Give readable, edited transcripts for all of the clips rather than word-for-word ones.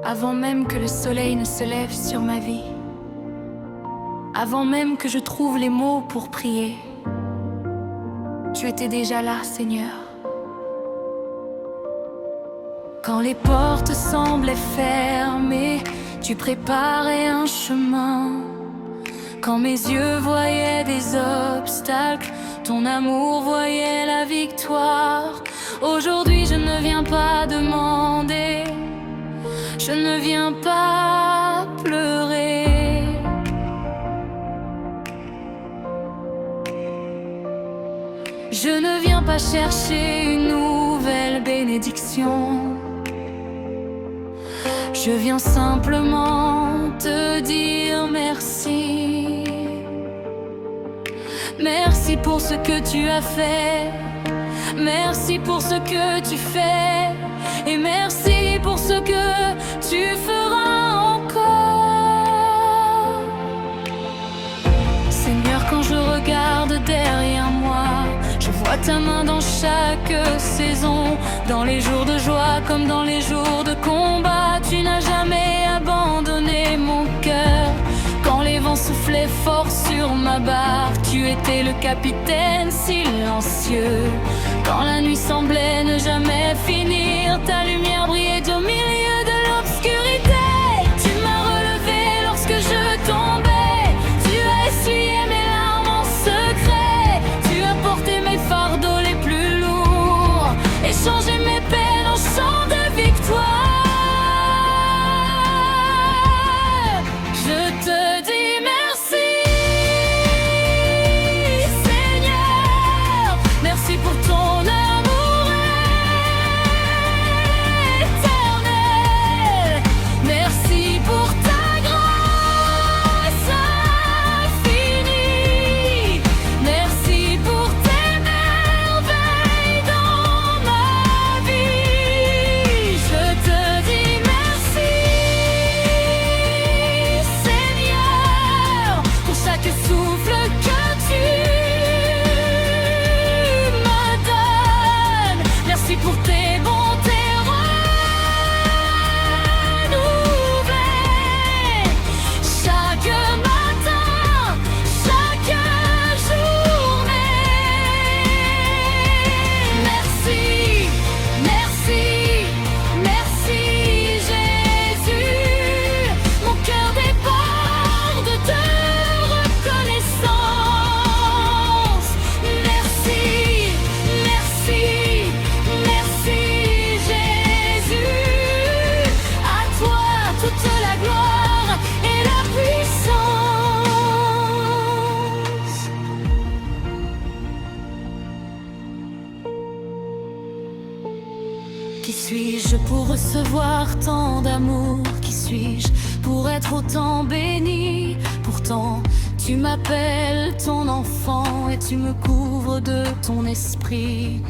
Avant même que le soleil ne se lève sur ma vie, avant même que je trouve les mots pour prier, tu étais déjà là, Seigneur. Quand les portes semblaient fermées, tu préparais un chemin. Quand mes yeux voyaient des obstacles, ton amour voyait la victoire. Aujourd'hui je ne viens pas demander, je ne viens pas pleurer. Je ne viens pas chercher une nouvelle bénédiction. Je viens simplement te dire merci. Merci pour ce que tu as fait. Merci pour ce que tu fais. Et merci pour ce que tu feras encore. Seigneur, quand je regarde derrière moi, je vois ta main dans chaque saison. Dans les jours de joie comme dans les jours de combat, tu n'as jamais abandonné mon cœur. Quand les vents soufflaient fort sur ma barque, tu étais le capitaine silencieux. Quand la nuit semblait ne jamais finir, ta lumière brillait au milieu de l'obscurité. Tu m'as relevé lorsque je tombais, tu as essuyé mes larmes en secret. Tu as porté mes fardeaux les plus lourds et changé mes peines en chants de victoire. Je te dis merci, Seigneur. Merci pour ton amour éternel. Merci pour ta grâce infinie. Merci pour tes merveilles dans ma vie. Je te dis merci, Seigneur, pour chaque souffle que tu me donnes. Merci pour tes bontés renouvelées chaque matin, chaque journée. Merci, merci, merci Jésus. Mon cœur déborde de reconnaissance. Merci, merci, merci Jésus. À toi toute la gloire et la puissance. Qui suis-je pour recevoir tant d'amour? Qui suis-je pour être autant béni? Pourtant, tu m'appelles ton enfant et tu me couvres de ton esprit.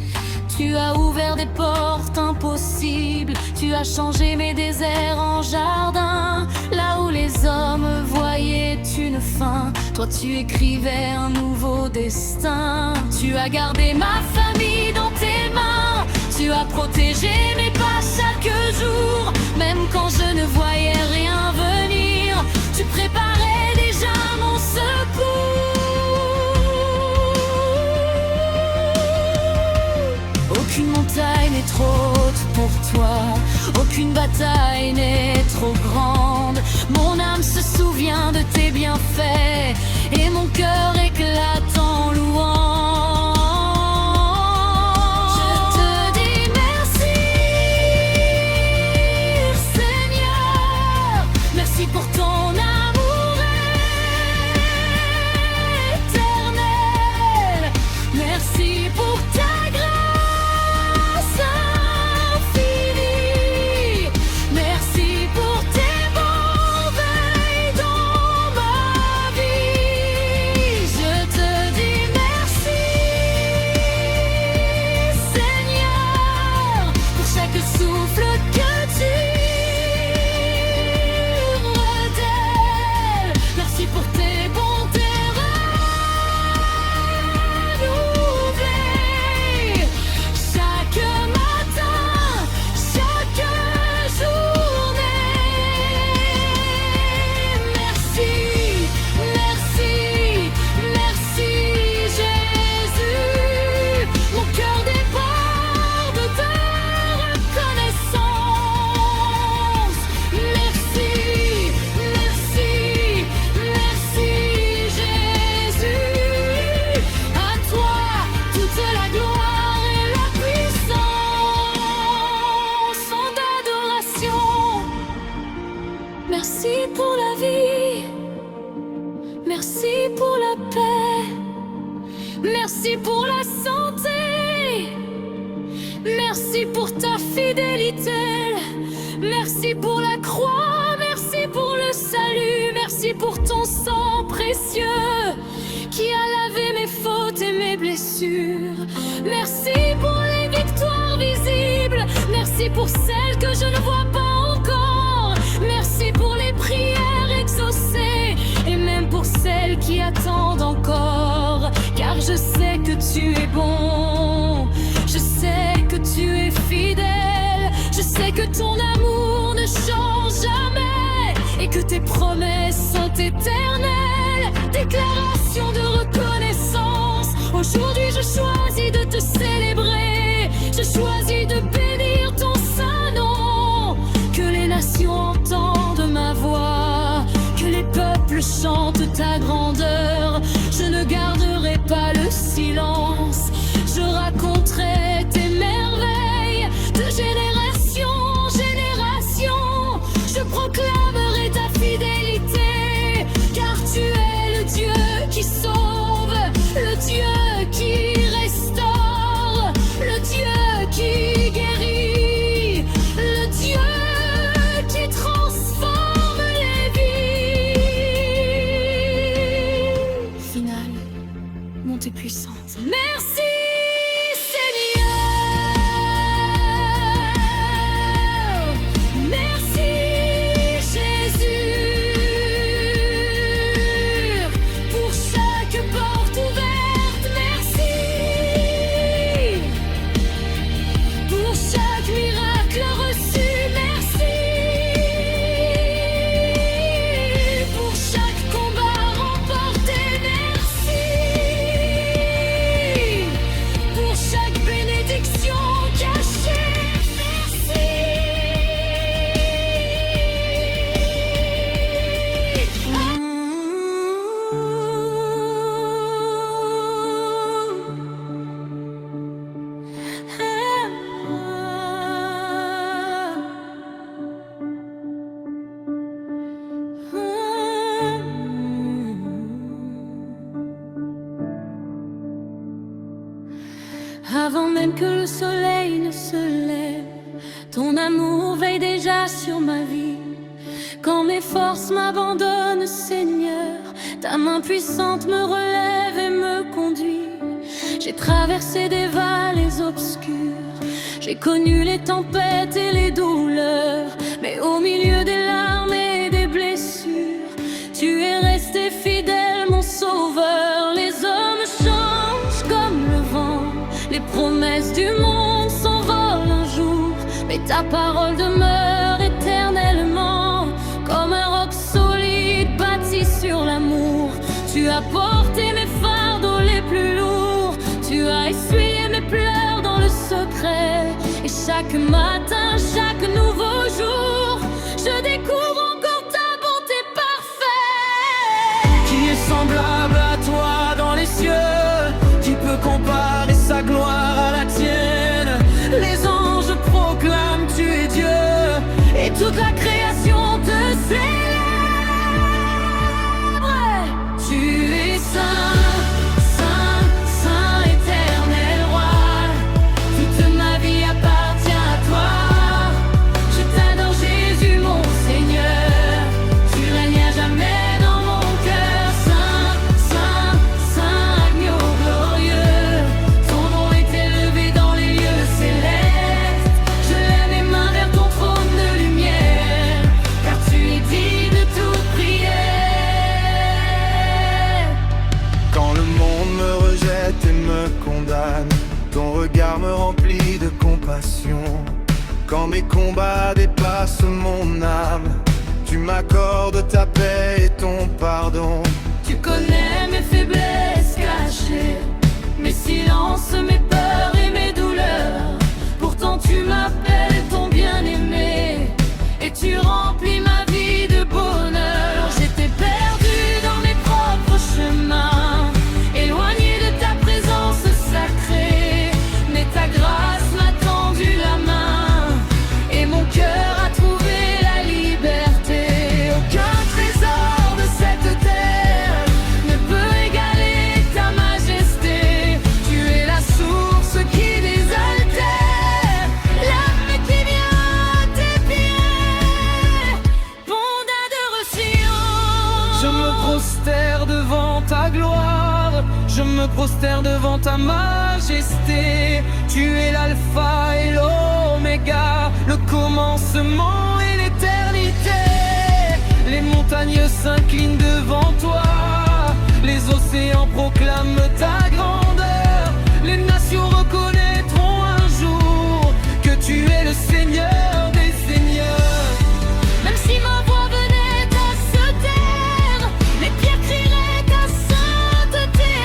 Tu as ouvert des portes impossibles, tu as changé mes déserts en jardin. Là où les hommes voyaient une fin, toi tu écrivais un nouveau destin. Tu as gardé ma famille dans tes mains, tu as protégé mes pas chaque jour. Même quand je ne voyais rien venir, tu préparais déjà mon secours. Aucune montagne n'est trop haute pour toi, aucune bataille n'est trop grande. Mon âme se souvient de tes bienfaits et mon cœur éclate en louange. Je te dis merci, Seigneur. Merci pour ton amour éternel. Merci pour ta grâce infinie. Merci pour tes merveilles dans ma vie. Je te Merci pour la vie, merci pour la paix, merci pour la santé, merci pour ta fidélité, merci pour la croix, merci pour le salut, merci pour ton sang précieux qui a lavé mes fautes et mes blessures. Merci pour les victoires visibles, merci pour celles que je ne vois pas encore, merci pour les prières exaucées et même pour celles qui attendent encore. Car je sais que tu es bon, je sais que tu es fidèle, je sais que ton amour ne change jamais et que tes promesses sont éternelles. Déclaration de reconnaissance, aujourd'hui je choisis de te célébrer, je choisis de bénir ton saint nom. Que les nations entendent ma voix, que les peuples chantent ta grandeur. Je ne garderai pas le silence, je raconterai tes merveilles de génération en génération. Je proclamerai ta fidélité, car tu es le Dieu qui sauve, le Dieu qui restaure, le Dieu qui guérit, le Dieu qui transforme les vies. Finale, montée puissante. Merci Seigneur, merci Jésus, pour chaque porte ouverte, merci, pour chaque miracle reçu, merci, pour chaque combat remporté, merci, pour chaque bénédiction cachée, merci. Avant même que le soleil ne se lève, ton amour veille déjà sur ma vie. Quand mes forces m'abandonnent, Seigneur, ta main puissante me relève et me conduit. J'ai traversé des vallées obscures, j'ai connu les tempêtes et les douleurs, mais au milieu des larmes et des blessures, tu es resté fidèle, mon sauveur. Les hommes changent comme le vent, les promesses du monde s'envolent un jour, mais ta parole demeure éternellement, comme un roc solide bâti sur l'amour. Tu as porté mes fardeaux les plus lourds, tu as essuyé mes pleurs dans le secret, et chaque matin, chaque nouveau jour, je découvre encore ta bonté parfaite. Qui est semblable à toi dans les cieux? Qui peut comparer sa gloire à la tienne? Les anges proclament tu es Dieu, et toute la création te célèbre. Tu es saint, saint, saint, éternel roi. Toute ma vie appartient à toi. Je t'adore Jésus mon Seigneur, tu règnes à jamais dans mon cœur. Saint, saint, saint, agneau glorieux, ton nom est élevé dans les lieux célestes. Je lève mes mains vers ton trône de lumière, car tu es digne de toute prière. Quand le monde me rejette et me condamne, ton regard me remplit de compassion. Quand mes combats dépassent mon âme, tu m'accordes ta paix et ton pardon. Tu connais mes faiblesses cachées, mes silences, mes peurs et mes douleurs. Pourtant tu m'appelles ton bien-aimé, et tu remplis ma vie de bonheur. J'étais perdu dans mes propres chemins, éloigné de ta présence sacrée, mais ta grâce m'a tendu la main, et mon cœur a trouvé la liberté. Oh, prosterne devant ta majesté. Tu es l'alpha et l'oméga, le commencement et l'éternité. Les montagnes s'inclinent devant toi, les océans proclament ta grandeur. Les nations reconnaîtront un jour que tu es le Seigneur des seigneurs. Même si ma voix venait à se taire, les pierres crieraient ta sainteté.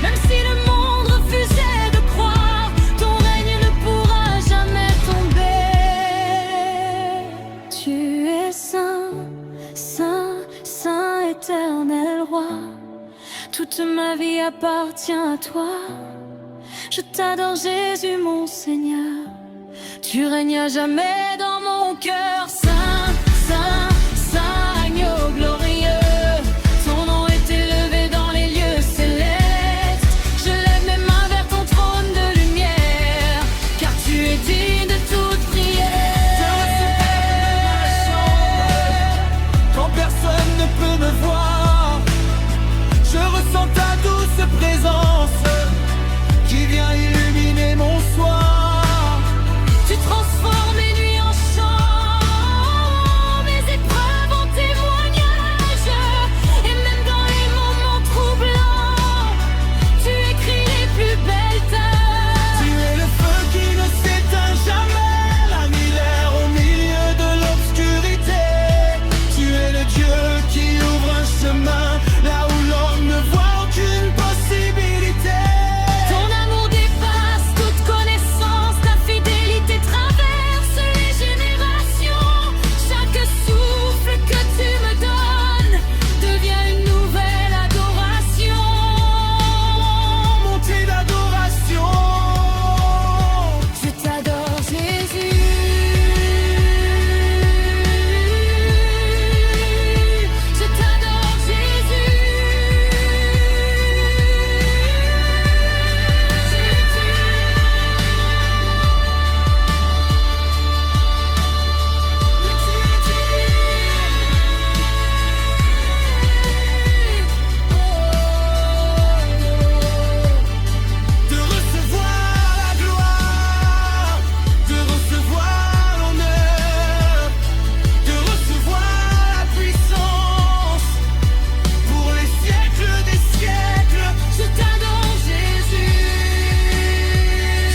Même si le monde refusait de croire, ton règne ne pourra jamais tomber. Tu es saint, saint, saint, éternel roi. Toute ma vie appartient à toi. Je t'adore Jésus mon Seigneur. Tu règnes à jamais dans mon cœur. Saint, saint, saint, agneau glorieux. Ton nom est élevé dans les lieux célestes. Je lève mes mains vers ton trône de lumière, car tu es digne de toute prière. Quand personne ne peut me voir, je ressens ta douce présence qui vient illuminer mon soir. Tu transformes mes nuits en chant, mes épreuves en témoignage. Et même dans les moments troublants, tu écris les plus belles tâches. Tu es le feu qui ne s'éteint jamais, la lumière au milieu de l'obscurité. Tu es le Dieu qui ouvre un chemin là où l'homme ne voit aucune possibilité. Ton amour dépasse toute connaissance, ta fidélité traverse les générations. Chaque souffle que tu me donnes devient une nouvelle adoration. Montée d'adoration. Je t'adore Jésus. Je t'adore Jésus. De recevoir la gloire, de recevoir l'honneur, de recevoir la puissance pour les siècles des siècles. Je t'adore Jésus.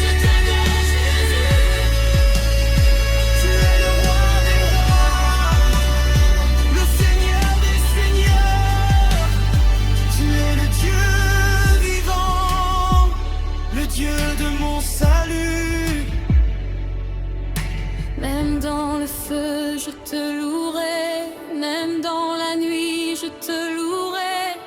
Je t'adore Jésus. Tu es le roi des rois, le Seigneur des seigneurs. Tu es le Dieu vivant, le Dieu de mon salut. Même dans le feu, je te louerai. Même dans la nuit, je te louerai.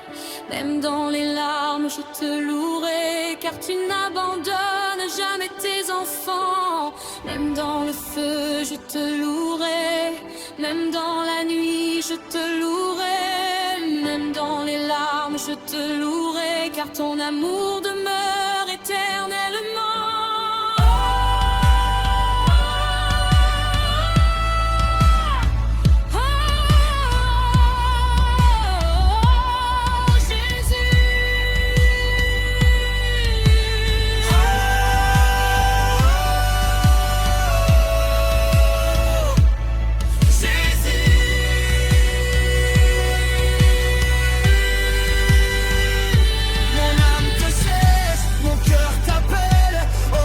Même dans les larmes, je te louerai. Car tu n'abandonnes jamais tes enfants. Même dans le feu, je te louerai. Même dans la nuit, je te louerai. Même dans les larmes, je te louerai. Car ton amour demeure éternellement. Mon âme te cherche, mon cœur t'appelle. Oh,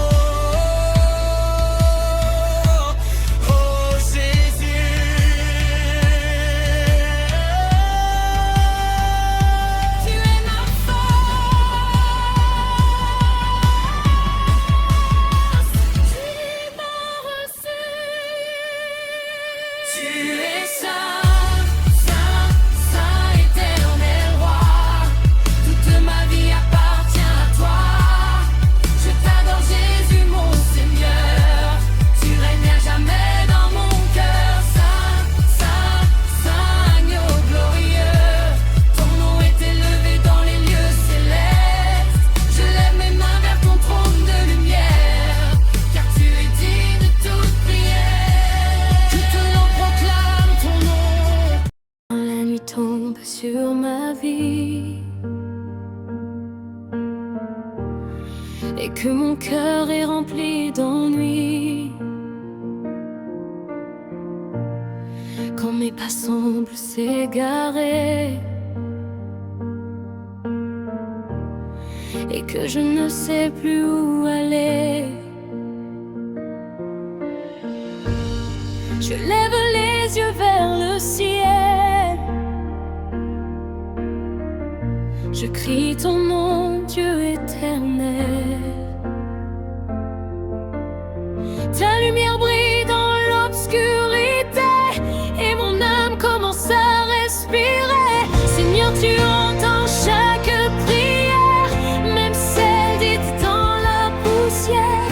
oh, oh, Jésus. Tu es ma force, tu m'as reçu. Tu es saint, saint, saint, éternel roi. Toute ma vie appartient à toi. Je t'adore Jésus mon Seigneur. Tu règnes à jamais dans mon cœur. Saint, saint, saint, agneau glorieux. Ton nom est élevé dans les lieux célestes. Je lève mes mains vers ton trône de lumière, car tu es digne de toute prière. Toute langue proclame ton nom. Quand la nuit tombe sur ma vie, et que mon cœur est rempli d'ennui. Quand mes pas semblent s'égarer et que je ne sais plus où aller, je lève les yeux vers le ciel. Je crie ton nom, Dieu éternel. Ta lumière brille dans l'obscurité et mon âme commence à respirer. Seigneur, tu entends chaque prière, même celle dite dans la poussière.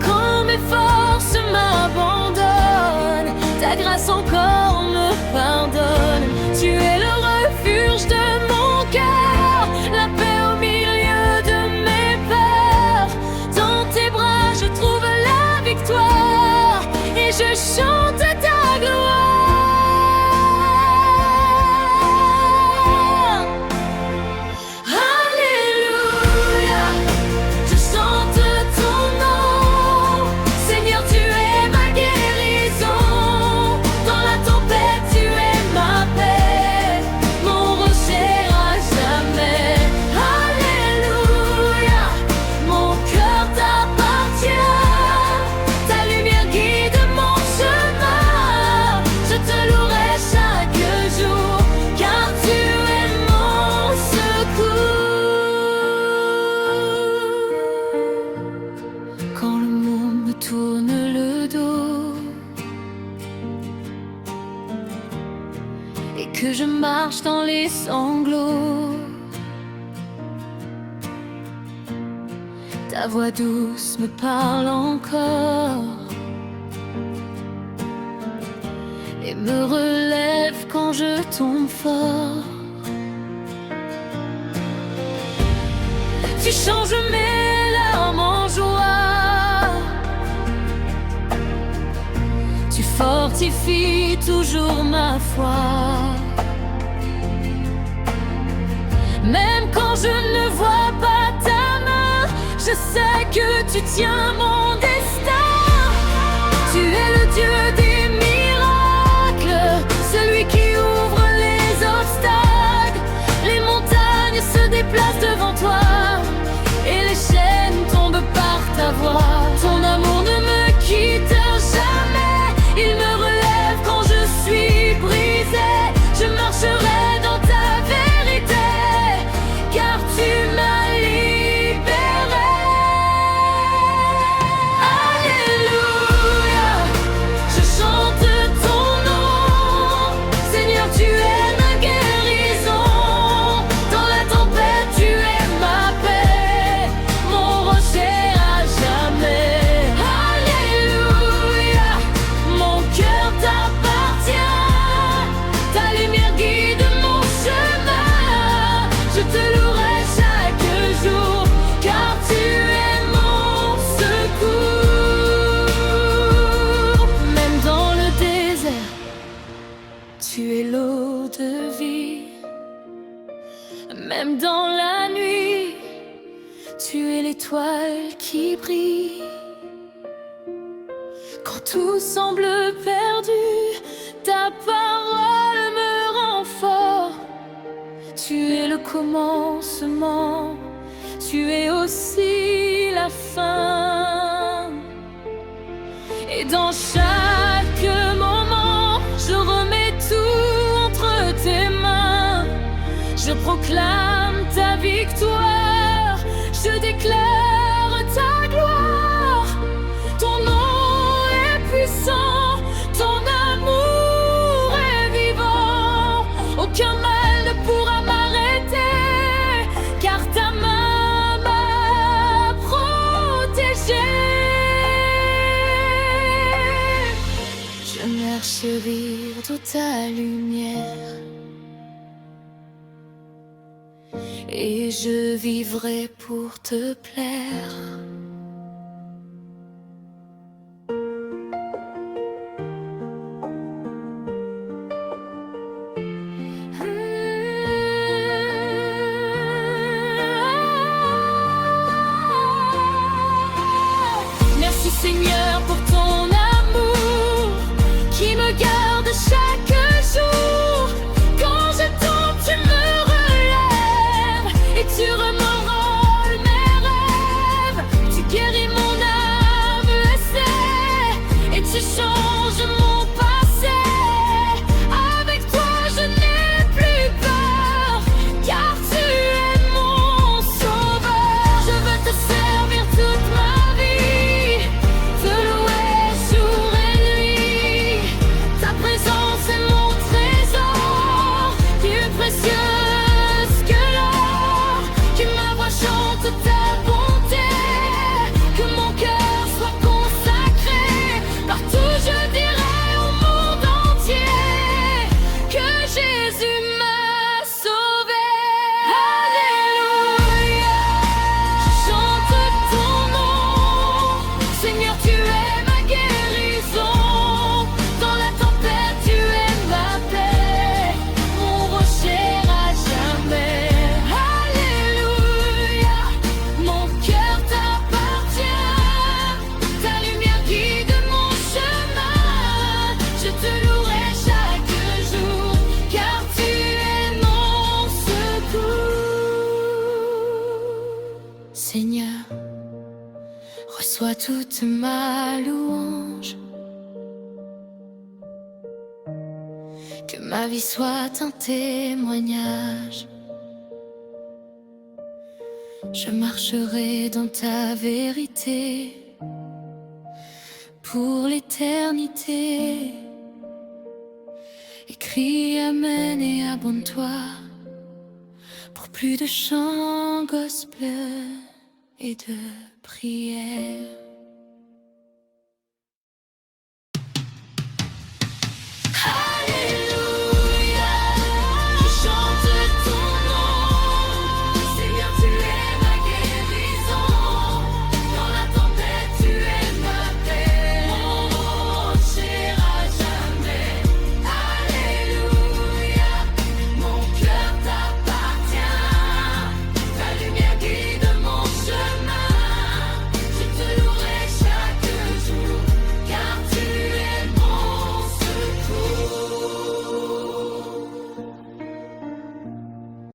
Quand mes forces m'abandonnent, ta grâce encore me pardonne. Tu es le refuge de mon cœur, la paix au milieu de mes peurs. Dans tes bras je trouve la victoire et je chante ta gloire. Alléluia, je chante ton nom. Seigneur, tu es ma guérison. Dans la tempête, tu es ma paix, mon rocher à jamais. Alléluia, mon cœur t'appartient. Ta lumière guide mon chemin. Je te louerai chaque jour, car tu es mon secours. Quand le monde me tourne le dos et que je marche dans les sanglots, ta voix douce me parle encore et me relève quand je tombe fort. Tu changes mes larmes en joie, tu fortifies toujours ma foi. Même quand je ne vois pas ta main, je sais que tu tiens mon destin. Tu es le Dieu des miracles, celui qui ouvre les obstacles. Les montagnes se déplacent devant toi et les chaînes tombent par ta voix. Ton amour ne me quitte jamais, il me relève quand je suis brisée. Je marcherai dans ta vérité, car tu m'as libéré. Alléluia, je chante ton nom. Seigneur, tu es ma guérison. Dans la tempête, tu es ma paix, mon rocher à jamais. Alléluia, mon cœur t'appartient. Ta lumière guide mon chemin. Je te louerai chaque jour, car tu es mon secours. Même dans le désert, tu es l'eau de vie. Même dans la nuit, tu es l'étoile qui brille. Quand tout semble perdu, ta parole me rend fort. Tu es le commencement, tu es aussi la fin. Et dans chaque moment, je remets tout entre tes mains. Je proclame ta victoire, je déclare ta gloire. Ton nom est puissant, ton amour est vivant. Aucun mal ne pourra m'arrêter, car ta main m'a protégé. Je marcherai dans ta lumière et je vivrai pour te plaire. toute ma louange. Que ma vie soit un témoignage. Je marcherai dans ta vérité pour l'éternité. Écris amen et abonne-toi pour plus de chants gospel et de prières.